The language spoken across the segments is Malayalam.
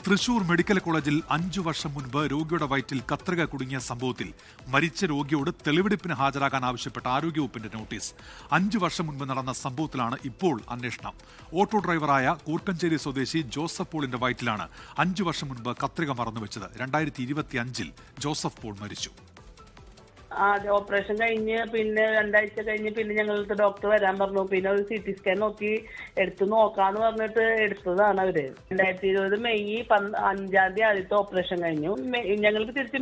തൃശൂർ മെഡിക്കൽ കോളേജിൽ 5 വർഷം മുൻപ് രോഗിയുടെ വയറ്റിൽ കത്രിക കുടുങ്ങിയ സംഭവത്തിൽ മരിച്ച രോഗിയോട് തെളിവെടുപ്പിന് ഹാജരാകാൻ ആവശ്യപ്പെട്ട ആരോഗ്യവകുപ്പിന്റെ നോട്ടീസ്. 5 വർഷം മുൻപ് നടന്ന സംഭവത്തിലാണ് ഇപ്പോൾ അന്വേഷണം. ഓട്ടോ ഡ്രൈവറായ കൂർക്കഞ്ചേരി സ്വദേശി ജോസഫ് പോളിന്റെ വയറ്റിലാണ് 5 വർഷം മുൻപ് കത്രിക മറന്നുവെച്ചത്. 2025-ൽ ജോസഫ് പോൾ മരിച്ചു. ആദ്യം ഓപ്പറേഷൻ കഴിഞ്ഞ് പിന്നെ 2 ആഴ്ച കഴിഞ്ഞ് പിന്നെ ഞങ്ങൾക്ക് ഡോക്ടർ വരാൻ പറഞ്ഞു. പിന്നെ ഒരു CT സ്കാൻ നോക്കി എടുത്ത് നോക്കാന്ന് പറഞ്ഞിട്ട് എടുത്തതാണ് അവര്. 2020 മെയ് 5 ആദ്യത്തെ ഓപ്പറേഷൻ കഴിഞ്ഞു. ഞങ്ങൾക്ക് തിരിച്ച്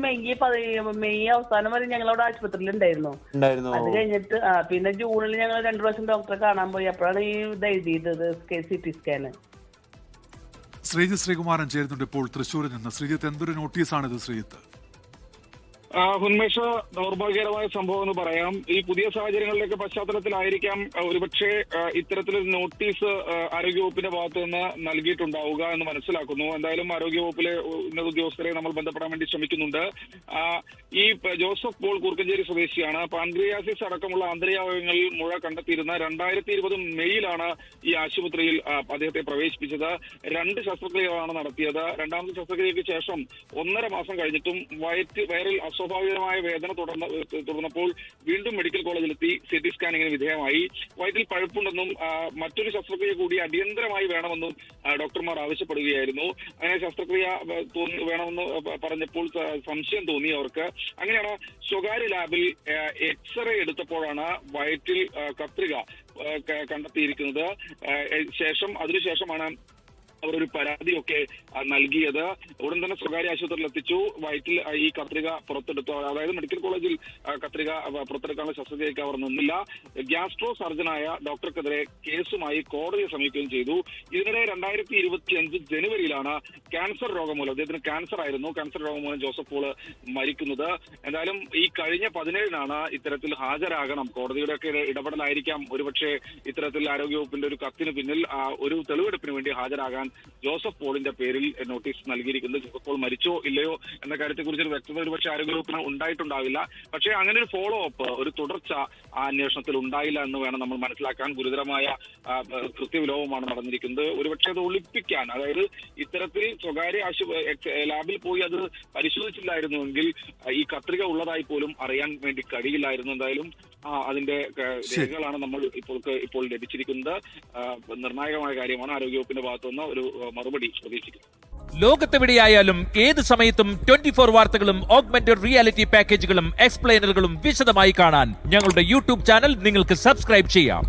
മെയ് അവസാനം വരെ ഞങ്ങളവിടെ ആശുപത്രിയിൽ ഉണ്ടായിരുന്നു. അത് കഴിഞ്ഞിട്ട് പിന്നെ ജൂണിൽ ഞങ്ങൾ 2 പ്രാവശ്യം ഡോക്ടറെ കാണാൻ പോയി. അപ്പോഴാണ് ഈ ഇത് എഴുതിയത് CT സ്കാന്. ശ്രീജിത്ത് ശ്രീകുമാരൻ ചേരുന്നുണ്ട് ഇപ്പോൾ തൃശ്ശൂരിൽ നിന്ന്. ശ്രീജിത്ത്, എന്തൊരു നോട്ടീസാണിത്? ശ്രീജിത്ത്, ഉന്മേഷ, ദൗർഭാഗ്യകരമായ സംഭവം എന്ന് പറയാം. ഈ പുതിയ സാഹചര്യങ്ങളിലേക്ക് പശ്ചാത്തലത്തിലായിരിക്കാം ഒരുപക്ഷെ ഇത്തരത്തിലൊരു നോട്ടീസ് ആരോഗ്യവകുപ്പിന്റെ ഭാഗത്തു നിന്ന് നൽകിയിട്ടുണ്ടാവുക എന്ന് മനസ്സിലാക്കുന്നു. എന്തായാലും ആരോഗ്യവകുപ്പിലെ ഉന്നത ഉദ്യോഗസ്ഥരെ നമ്മൾ ബന്ധപ്പെടാൻ വേണ്ടി ശ്രമിക്കുന്നുണ്ട്. ഈ ജോസഫ് പോൾ കൂർക്കഞ്ചേരി സ്വദേശിയാണ്. പാൻക്രിയാസിസ് അടക്കമുള്ള ആന്തരികാവയവങ്ങളിൽ മുഴ കണ്ടെത്തിയിരുന്ന 2020 മെയ്യിലാണ് ഈ ആശുപത്രിയിൽ അദ്ദേഹത്തെ പ്രവേശിപ്പിച്ചത്. 2 ശസ്ത്രക്രിയകളാണ് നടത്തിയത്. രണ്ടാമത്തെ ശസ്ത്രക്രിയയ്ക്ക് ശേഷം 1.5 മാസം കഴിഞ്ഞിട്ടും വയറിൽ അസ്വാഭാവികമായ വേദന തുടർന്നപ്പോൾ വീണ്ടും മെഡിക്കൽ കോളേജിലെത്തി CT സ്കാനിങ്ങിന് വിധേയമായി. വയറ്റിൽ പഴുപ്പുണ്ടെന്നും മറ്റൊരു ശസ്ത്രക്രിയ കൂടി അടിയന്തരമായി വേണമെന്നും ഡോക്ടർമാർ ആവശ്യപ്പെടുകയായിരുന്നു. അങ്ങനെ ശസ്ത്രക്രിയ വേണമെന്ന് പറഞ്ഞപ്പോൾ സംശയം തോന്നി അവർക്ക്. അങ്ങനെയാണ് സ്വകാര്യ ലാബിൽ എക്സ്റേ എടുത്തപ്പോഴാണ് വയറ്റിൽ കത്രിക കണ്ടെത്തിയിരിക്കുന്നത്. അതിനുശേഷമാണ് അവരൊരു പരാതിയൊക്കെ നൽകിയത്. ഉടൻ തന്നെ സ്വകാര്യ ആശുപത്രിയിൽ എത്തിച്ചു. വയറ്റിൽ ഈ കത്രിക പുറത്തെടുത്തു. അതായത് മെഡിക്കൽ കോളേജിൽ കത്രിക പുറത്തെടുക്കാനുള്ള ശസ്ത്രക്രിയയ്ക്ക് അവർ നിന്നില്ല. ഗ്യാസ്ട്രോ സർജനായ ഡോക്ടർക്കെതിരെ കേസുമായി കോടതിയെ സമീപിക്കുകയും ചെയ്തു. ഇതിനിടെ 2025 ജനുവരിയിലാണ് ക്യാൻസർ രോഗം മൂലം, അദ്ദേഹത്തിന് ക്യാൻസർ ആയിരുന്നു, ക്യാൻസർ രോഗം മൂലം ജോസഫ് പോൾ മരിക്കുന്നത്. എന്തായാലും ഈ കഴിഞ്ഞ 17-നാണ് ഇത്തരത്തിൽ ഹാജരാകണം, കോടതിയുടെ ഒക്കെ ഇടപെടലായിരിക്കാം ഒരുപക്ഷെ ഇത്തരത്തിൽ ആരോഗ്യവകുപ്പിന്റെ ഒരു കത്തിന് പിന്നിൽ ഒരു തെളിവെടുപ്പിന് വേണ്ടി ഹാജരാകാൻ ജോസഫ് പോളിന്റെ പേരിൽ നോട്ടീസ് നൽകിയിരിക്കുന്നത്. ജോസഫ് പോൾ മരിച്ചോ ഇല്ലയോ എന്ന കാര്യത്തെക്കുറിച്ചൊരു വ്യക്തത ഒരുപക്ഷെ ആരോഗ്യവകുപ്പിന് ഉണ്ടായിട്ടുണ്ടാവില്ല. പക്ഷേ അങ്ങനെ ഒരു ഫോളോ അപ്പ്, ഒരു തുടർച്ച ആ അന്വേഷണത്തിൽ ഉണ്ടായില്ല എന്ന് വേണം നമ്മൾ മനസ്സിലാക്കാൻ. ഗുരുതരമായ കൃത്യവിലോപമാണ് നടന്നിരിക്കുന്നത്. ഒരുപക്ഷെ അത് ഒളിപ്പിക്കാൻ, അതായത് ഇത്തരത്തിൽ സ്വകാര്യ ലാബിൽ പോയി അത് പരിശോധിച്ചില്ലായിരുന്നുവെങ്കിൽ ഈ കത്രിക ഉള്ളതായി പോലും അറിയാൻ വേണ്ടി കഴിയില്ലായിരുന്നു. എന്തായാലും അതിന്റെ രേഖകളാണ് നമ്മൾ ഇപ്പോൾ ലഭിച്ചിരിക്കുന്നത്. നിർണായകമായ കാര്യമാണ്. ആരോഗ്യവകുപ്പിന്റെ ഭാഗത്തുനിന്ന് ഒരു മറുപടി പ്രതീക്ഷിക്കുന്നു. ലോകത്തെവിടെയായാലും ഏത് സമയത്തും 24 വാർത്തകളും ഓഗ്മെന്റഡ് റിയാലിറ്റി പാക്കേജുകളും എക്സ്പ്ലെയിനറുകളും വിശദമായി കാണാൻ ഞങ്ങളുടെ YouTube ചാനൽ നിങ്ങൾക്ക് സബ്സ്ക്രൈബ് ചെയ്യാം.